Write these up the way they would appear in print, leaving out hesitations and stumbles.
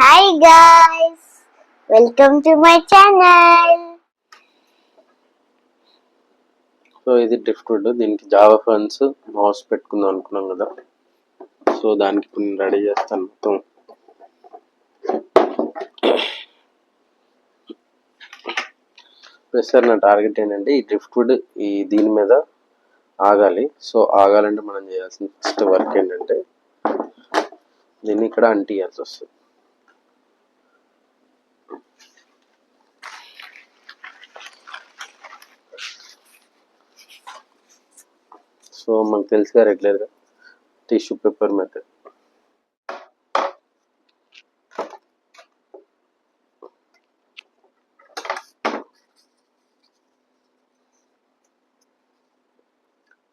Hi guys, welcome to my channel. So ఇది driftwood, దీనికి Java ఫన్స్ mouse పెట్టుకుందాం అనుకున్నాం కదా. సో దానికి ఇప్పుడు నేను రెడీ చేస్తాను మొత్తం. ప్రస్తుతం నా టార్గెట్ ఏంటంటే ఈ డ్రిఫ్ట్వుడ్ దీని మీద ఆగాలి. సో ఆగాలంటే మనం చేయాల్సిన ఫస్ట్ వర్క్ ఏంటంటే దీన్ని ఇక్కడ అంటియాల్సి వస్తుంది. సో మనకు తెలుసుగా రెగ్యులర్గా tissue paper method.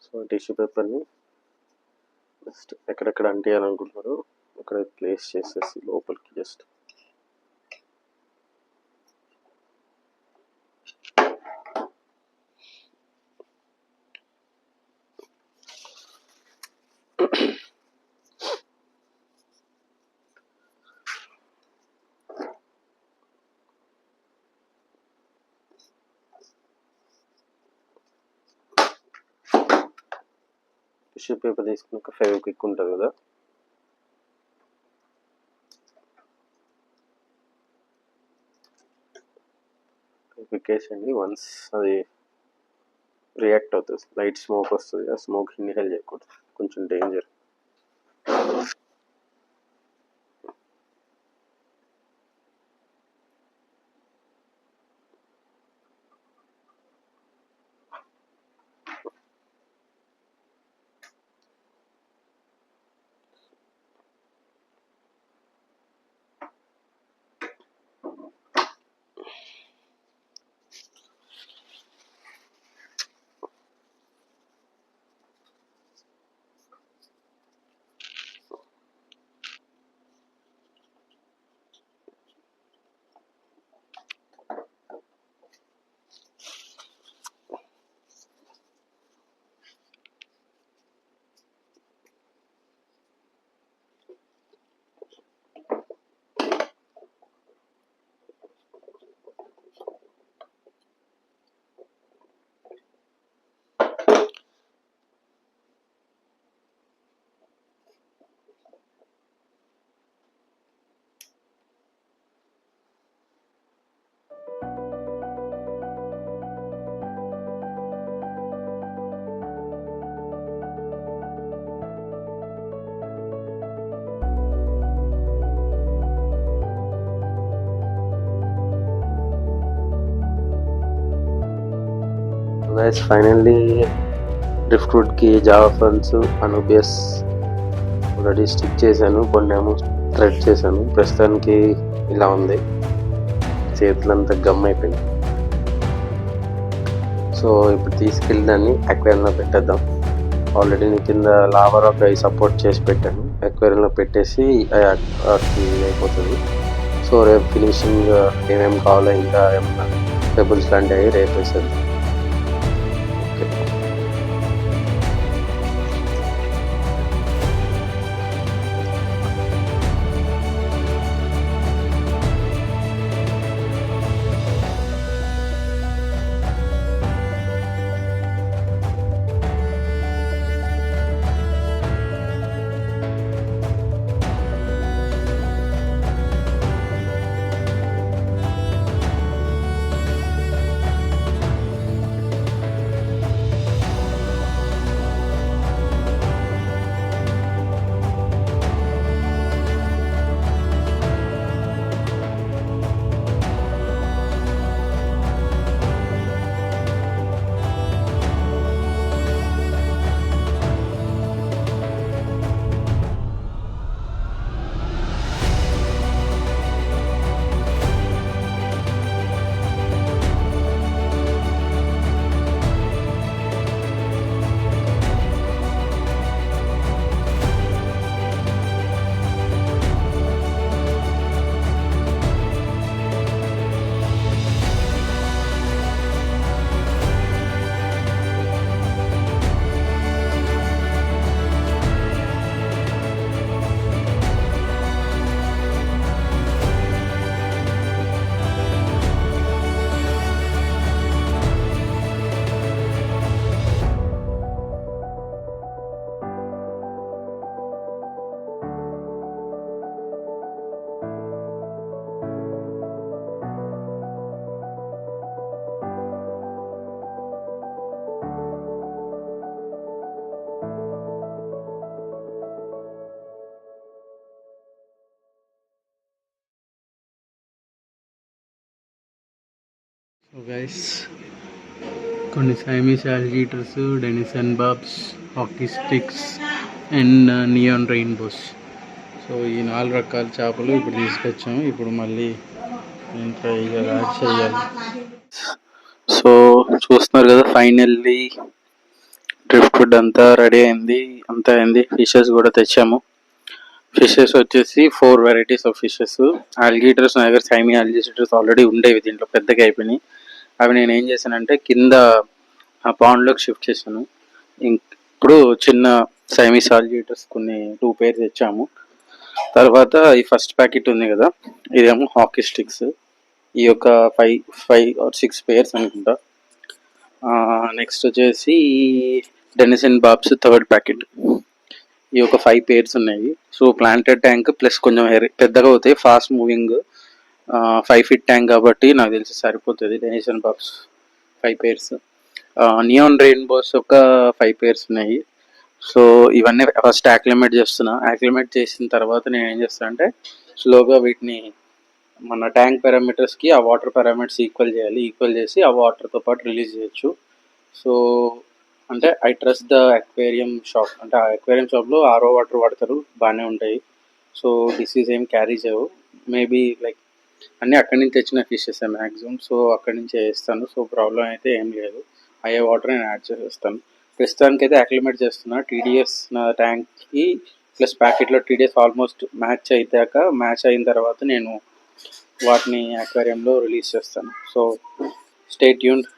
So tissue పేపర్ని జస్ట్ ఎక్కడెక్కడ అంటియాలనుకుంటున్నారో అక్కడ ప్లేస్ చేసేసి లోపలికి జస్ట్ టిష్యూ పేపర్ తీసుకున్నాక ఫెవిక్విక్ ఉంటుంది కదా, ఫెవిక్విక్ వేసేయండి. వన్స్ అది రియాక్ట్ అవుతుంది, లైట్ స్మోక్ వస్తుంది. ఆ స్మోక్ ఇన్హేల్ చేయకూడదు, కొంచెం డేంజర్. గైస్ ఫైనల్లీ డ్రిఫ్ట్వుడ్కి Java ferns anubias already stick చేశాను, కొన్ని ఏమో థ్రెడ్ చేశాను. ప్రస్తుతానికి ఇలా ఉంది, చేతులంతా గమ్ అయిపోయింది. సో ఇప్పుడు తీసుకెళ్ళి దాన్ని అక్వేరియంలో పెట్టేద్దాం. ఆల్రెడీ నేను కింద లావర్ ఆఫ్ అవి సపోర్ట్ చేసి పెట్టాను, అక్వేరియంలో పెట్టేసి అయిపోతుంది. సో రేపు ఫినిషింగ్ ఏమేమి కావాలో ఇంకా ఏమన్నా పెబుల్స్ లాంటివి రేపు వేసేద్దాం. గైస్ కొన్ని Siamese algae eaters, Denison barbs, hockey sticks and neon rainbows. So ఈ 4 రకాల చేపలు ఇప్పుడు తీసుకొచ్చాము. ఇప్పుడు మళ్ళీ నేను ట్రై చేయాలి. సో చూస్తున్నారు కదా, ఫైనల్లీ డ్రిఫ్ట్వుడ్ అంతా రెడీ అయింది, అంతా అయింది. ఫిషెస్ కూడా తెచ్చాము. ఫిషెస్ వచ్చేసి 4 వెరైటీస్ ఆఫ్ ఫిషెస్. ఆల్గేటర్స్ నా దగ్గర సైమీ ఆల్గేటర్స్ ఆల్రెడీ ఉండేవి, దీంట్లో పెద్దగా అయిపోయినాయి. అవి నేను ఏం చేశానంటే కింద ఆ పాండ్లోకి షిఫ్ట్ చేశాను. ఇప్పుడు చిన్న సైమీస్ ఆల్గేటర్స్ కొన్ని 2 పేర్స్ తెచ్చాము. తర్వాత ఈ ఫస్ట్ ప్యాకెట్ ఉంది కదా, ఇదేమో హాకీ స్టిక్స్. ఈ యొక్క 5 or 6 పేర్స్ అనుకుంటా. నెక్స్ట్ వచ్చేసి డెనిసన్ బాబ్స్ థర్డ్ ప్యాకెట్. ఈ ఒక 5 పేర్స్ ఉన్నాయి. సో ప్లాంటెడ్ ట్యాంక్ ప్లస్ కొంచెం పెద్దగా అవుతాయి, ఫాస్ట్ మూవింగ్ 5 feet ట్యాంక్ కాబట్టి నాకు తెలిసి సరిపోతుంది. Dennison bobs 5 pairs, neon rainbows ఒక 5 పేర్స్ ఉన్నాయి. సో ఇవన్నీ ఫస్ట్ యాక్లిమేట్ చేస్తున్నా. యాక్లిమేట్ చేసిన తర్వాత నేను ఏం చేస్తాను అంటే స్లోగా వీటిని మన ట్యాంక్ పారామీటర్స్కి ఆ వాటర్ పారామీటర్స్ ఈక్వల్ చేసి ఆ వాటర్తో పాటు రిలీజ్ చేయొచ్చు. సో అంటే I trust the aquarium shop. అంటే ఆ అక్వేరియం షాప్లో ఆర్ఓ వాటర్ వాడతారు, బాగానే ఉంటాయి. సో డిసీజ్ ఏం క్యారీ చేయవు. మేబీ లైక్ అన్నీ అక్కడి నుంచి తెచ్చిన ఫిషెస్ మ్యాక్సిమం. సో అక్కడి నుంచే వేస్తాను. సో ప్రాబ్లం అయితే ఏం లేదు. అయ్యే వాటర్ నేను యాడ్ చేసేస్తాను. ప్రస్తుతానికి అయితే అక్లిమేట్ చేస్తున్నా. టీడీఎస్ నా ట్యాంక్కి ప్లస్ ప్యాకెట్లో టీడీఎస్ ఆల్మోస్ట్ మ్యాచ్ అయిన తర్వాత నేను వాటిని అక్వేరియంలో రిలీజ్ చేస్తాను. So stay tuned.